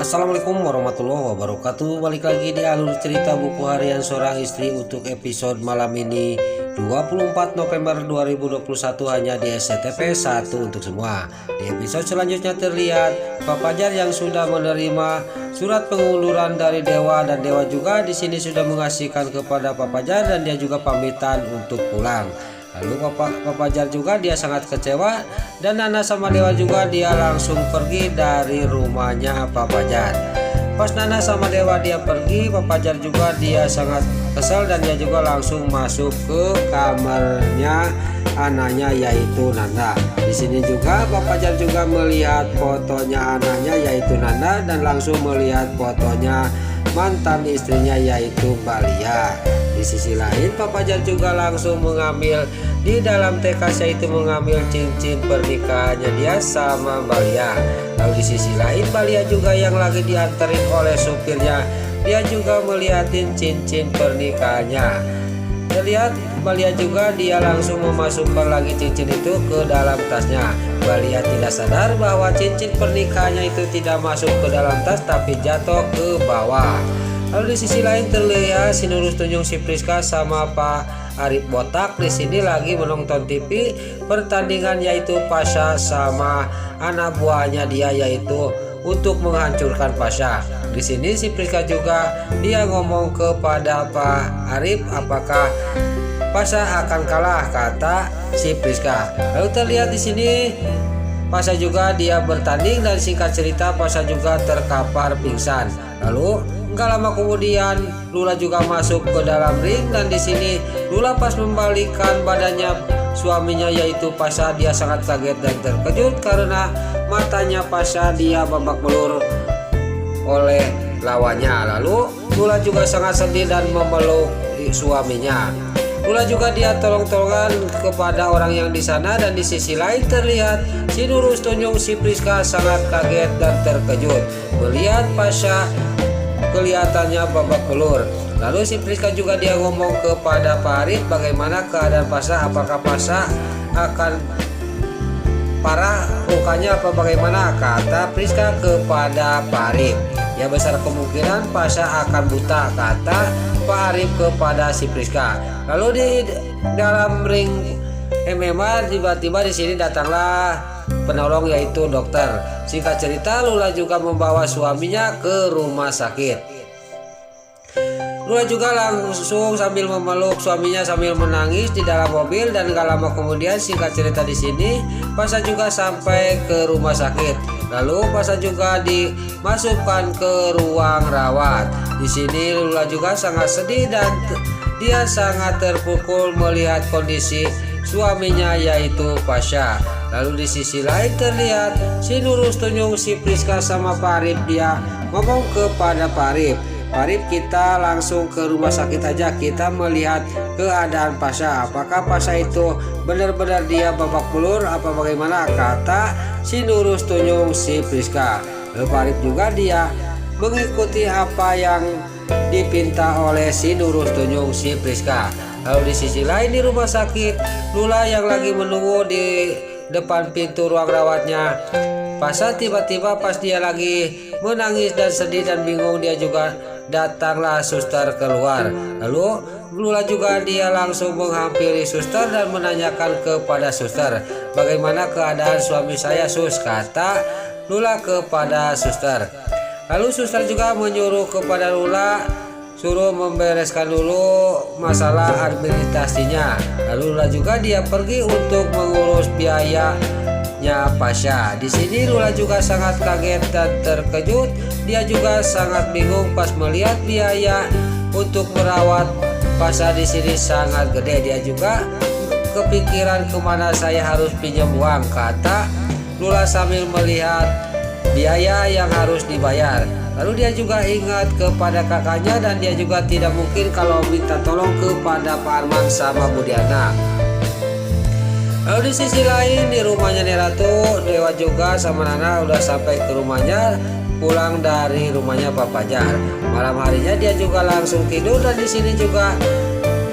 Assalamualaikum warahmatullahi wabarakatuh. Balik lagi di alur cerita buku harian seorang istri untuk episode malam ini 24 November 2021 hanya di SCTV 1 untuk semua. Di episode selanjutnya terlihat Pak Fajar yang sudah menerima surat pengunduran dari Dewa, dan Dewa juga di sini sudah mengasihkan kepada Pak Fajar dan dia juga pamitan untuk pulang. Lalu Pak Fajar juga dia sangat kecewa, dan Nana sama Dewa juga dia langsung pergi dari rumahnya Pak Fajar. Pas Nana sama Dewa dia pergi, Pak Fajar juga dia sangat kesal dan dia juga langsung masuk ke kamarnya anaknya yaitu Nana. Di sini juga Pak Fajar juga melihat fotonya anaknya yaitu Nana dan langsung melihat fotonya mantan istrinya yaitu Mbak Lia. Di sisi lain Pak Fajar juga langsung mengambil di dalam TKS yaitu mengambil cincin pernikahannya dia sama Mbak Lia. Lalu di sisi lain Mbak Lia juga yang lagi diantarin oleh supirnya, dia juga melihatin cincin pernikahannya. Terlihat Mbak Lia juga dia langsung memasukkan lagi cincin itu ke dalam tasnya. Mbak Lia tidak sadar bahwa cincin pernikahannya itu tidak masuk ke dalam tas tapi jatuh ke bawah. Lalu di sisi lain terlihat si Nurus Tunjung, si Priska sama Pak Arif Botak di sini lagi menonton TV pertandingan yaitu Pasha sama anak buahnya dia yaitu untuk menghancurkan Pasha. Di sini si Priska juga dia ngomong kepada Pak Arif apakah Pasha akan kalah, kata si Priska. Lalu terlihat di sini Pasha juga dia bertanding dan singkat cerita Pasha juga terkapar pingsan. Lalu gak lama kemudian Lula juga masuk ke dalam ring, dan di sini Lula pas membalikkan badannya suaminya yaitu Pasha dia sangat kaget dan terkejut karena matanya Pasha dia babak belur oleh lawannya. Lalu Lula juga sangat sedih dan memeluk suaminya. Lula juga dia tolong-tolongan kepada orang yang di sana, dan di sisi lain terlihat si Nurus Tunjung, si Priska sangat kaget dan terkejut melihat Pasha kelihatannya babak belur. Lalu si Priska juga dia ngomong kepada Pak Arif bagaimana keadaan Pasha, apakah Pasha akan parah lukanya apa bagaimana, kata Priska kepada Pak Arif. Ya besar kemungkinan Pasha akan buta, kata Pak Arif kepada si Priska. Lalu di dalam ring MMA tiba-tiba di sini datanglah penolong yaitu dokter. Singkat cerita Lula juga membawa suaminya ke rumah sakit. Lula juga langsung sambil memeluk suaminya sambil menangis di dalam mobil, dan gak lama kemudian singkat cerita di sini Pasha juga sampai ke rumah sakit. Lalu Pasha juga dimasukkan ke ruang rawat. Di sini Lula juga sangat sedih dan dia sangat terpukul melihat kondisi suaminya yaitu Pasha. Lalu di sisi lain terlihat si Nurus Tunjung, si Priska sama Pak Arif dia ngomong kepada Pak Arif, Pak Arif kita langsung ke rumah sakit aja, kita melihat keadaan Pasha, apakah Pasha itu benar-benar dia babak belur apa bagaimana, kata si Nurus Tunjung, si Priska. Lalu Pak Arif juga dia mengikuti apa yang dipinta oleh si Nurus Tunjung, si Priska. Lalu di sisi lain di rumah sakit Lula yang lagi menunggu di depan pintu ruang rawatnya Pasha, tiba-tiba pas dia lagi menangis dan sedih dan bingung dia juga datanglah suster keluar. Lalu Lula juga dia langsung menghampiri suster dan menanyakan kepada suster bagaimana keadaan suami saya sus, kata Lula kepada suster. Lalu suster juga menyuruh kepada Lula suruh membereskan dulu masalah administrasinya. Lalu Lula juga dia pergi untuk mengurus biayanya Pasha. Di sini Lula juga sangat kaget dan terkejut. Dia juga sangat bingung pas melihat biaya untuk merawat Pasha di sini sangat gede. Dia juga kepikiran kemana saya harus pinjam uang, kata Lula sambil melihat biaya yang harus dibayar. Lalu dia juga ingat kepada kakaknya dan dia juga tidak mungkin kalau minta tolong kepada Pak Arman sama Bu Diana. Lalu di sisi lain di rumahnya Neratu, Dewa juga sama Nana udah sampai ke rumahnya pulang dari rumahnya Pak Fajar. Malam harinya dia juga langsung tidur, dan di sini juga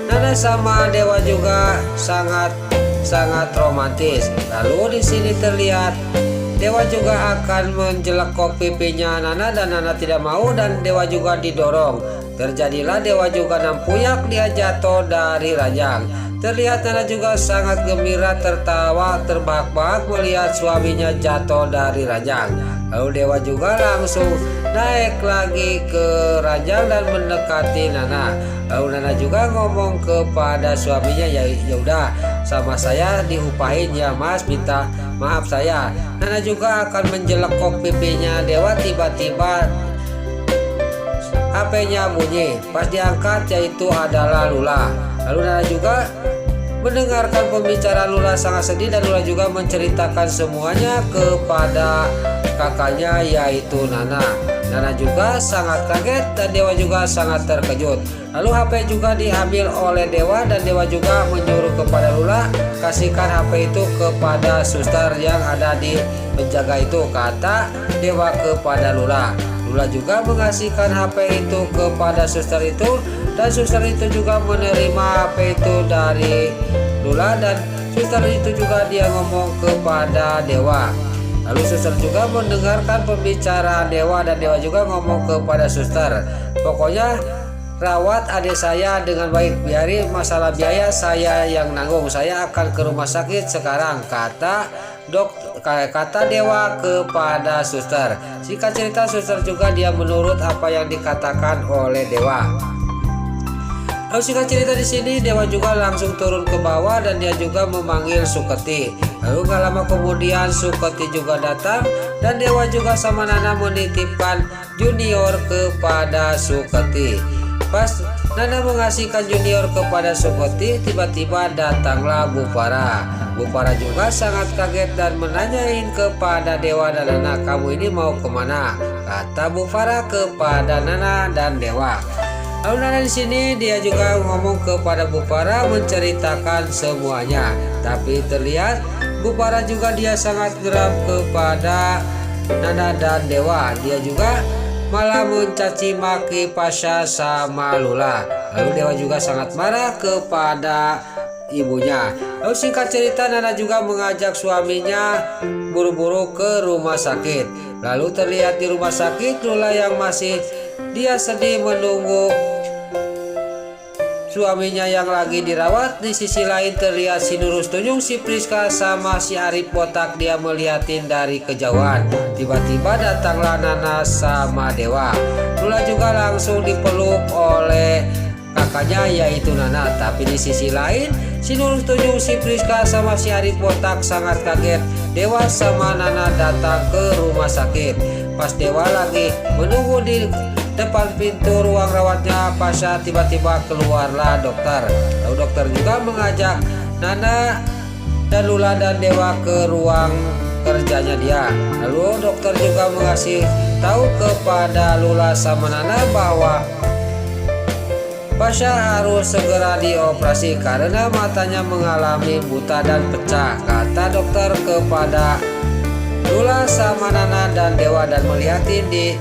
Nana sama Dewa juga sangat romantis. Lalu di sini terlihat Dewa juga akan menjelekok pipinya Nana dan Nana tidak mau dan Dewa juga didorong. Terjadilah Dewa juga nampuyak dia jatuh dari ranjang. Terlihat Nana juga sangat gembira tertawa terbahak-bahak melihat suaminya jatuh dari ranjang. Lalu Dewa juga langsung naik lagi ke ranjang dan mendekati Nana. Lalu Nana juga ngomong kepada suaminya, ya udah sama saya diupahin ya mas, minta maaf saya. Nana juga akan menjelekok pipinya Dewa. Tiba-tiba HP-nya bunyi. Pas diangkat yaitu adalah Lula. Lalu Nana juga mendengarkan pembicaraan Lula sangat sedih dan Lula juga menceritakan semuanya kepada kakaknya yaitu Nana. Nana juga sangat kaget dan Dewa juga sangat terkejut. Lalu HP juga diambil oleh Dewa dan Dewa juga menyuruh kepada Lula kasihkan HP itu kepada suster yang ada di penjaga itu, kata Dewa kepada Lula. Lula juga mengasihkan HP itu kepada suster itu dan suster itu juga menerima HP itu dari Lula dan suster itu juga dia ngomong kepada Dewa. Lalu suster juga mendengarkan pembicaraan Dewa dan Dewa juga ngomong kepada suster, pokoknya rawat adik saya dengan baik, biari masalah biaya saya yang nanggung, saya akan ke rumah sakit sekarang, kata Dewa kepada suster. Singkat cerita suster juga dia menurut apa yang dikatakan oleh Dewa. Lalu singkat cerita di sini Dewa juga langsung turun ke bawah dan dia juga memanggil Suketi. Lalu gak lama kemudian Suketi juga datang dan Dewa juga sama Nana menitipkan Junior kepada Suketi. Pas Nana mengasihkan Junior kepada Suketi, tiba-tiba datanglah Bu Farah. Bu Farah juga sangat kaget dan menanyain kepada Dewa dan Nana, kamu ini mau kemana? Kata Bu Farah kepada Nana dan Dewa. Lalu Nana di sini dia juga ngomong kepada Bu Farah menceritakan semuanya. Tapi terlihat Bu Farah juga dia sangat geram kepada Nana dan Dewa. Dia juga malah mencaci maki Pasha sama Lula. Lalu Dewa juga sangat marah kepada ibunya. Lalu singkat cerita Nana juga mengajak suaminya buru-buru ke rumah sakit. Lalu terlihat di rumah sakit Lula yang masih dia sedih menunggu suaminya yang lagi dirawat. Di sisi lain terlihat si Nurus Tunjung, si Priska sama si Arif botak dia melihatin dari kejauhan. Tiba-tiba datanglah Nana sama Dewa. Lula juga langsung dipeluk oleh kakaknya yaitu Nana. Tapi di sisi lain si Nurus Tunjung, si Priska sama si Arif botak sangat kaget. Dewa sama Nana datang ke rumah sakit. Pas Dewa lagi menunggu di depan pintu ruang rawatnya Pasha, tiba-tiba keluarlah dokter. Lalu dokter juga mengajak Nana dan Lula dan Dewa ke ruang kerjanya dia. Lalu dokter juga mengasih tahu kepada Lula sama Nana bahwa Pasha harus segera dioperasi karena matanya mengalami buta dan pecah, kata dokter kepada Lula sama Nana dan Dewa dan melihatin di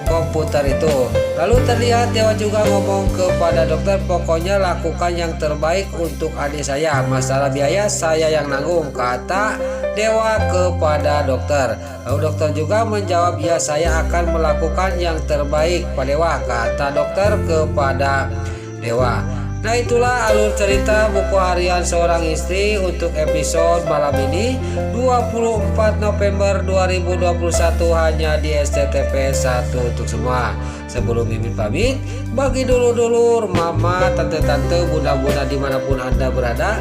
komputer itu. Lalu terlihat Dewa juga ngomong kepada dokter, pokoknya lakukan yang terbaik untuk adik saya, masalah biaya saya yang nanggung, kata Dewa kepada dokter. Lalu dokter juga menjawab, ya saya akan melakukan yang terbaik Pak Dewa, kata dokter kepada Dewa. Nah itulah alur cerita buku harian seorang istri untuk episode malam ini 24 November 2021 hanya di SCTP 1 untuk semua. Sebelum Mimin pamit, bagi dulur-dulur, mama, tante-tante, bunda-bunda dimanapun anda berada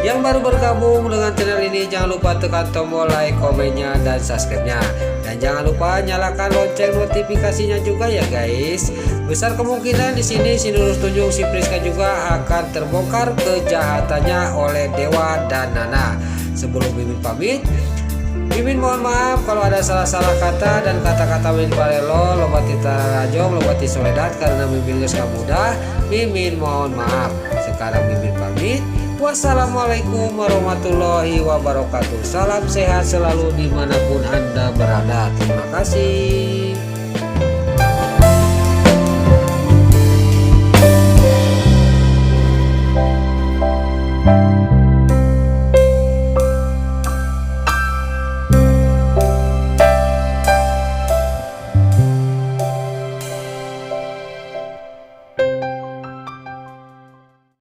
yang baru bergabung dengan channel ini, jangan lupa tekan tombol like, komennya, dan subscribe-nya. Dan jangan lupa nyalakan lonceng notifikasinya juga ya guys. Besar kemungkinan di sini si Nurus Tunjung, si Priska juga akan terbongkar kejahatannya oleh Dewa dan Nana. Sebelum Mimin pamit, Mimin mohon maaf kalau ada salah-salah kata dan kata-kata Mimin palelo, lobati tarajong, lobati soledad karena Mimin geus mudah. Mimin mohon maaf. Sekarang Mimin pamit. Wassalamualaikum warahmatullahi wabarakatuh. Salam sehat selalu dimanapun anda berada. Terima kasih.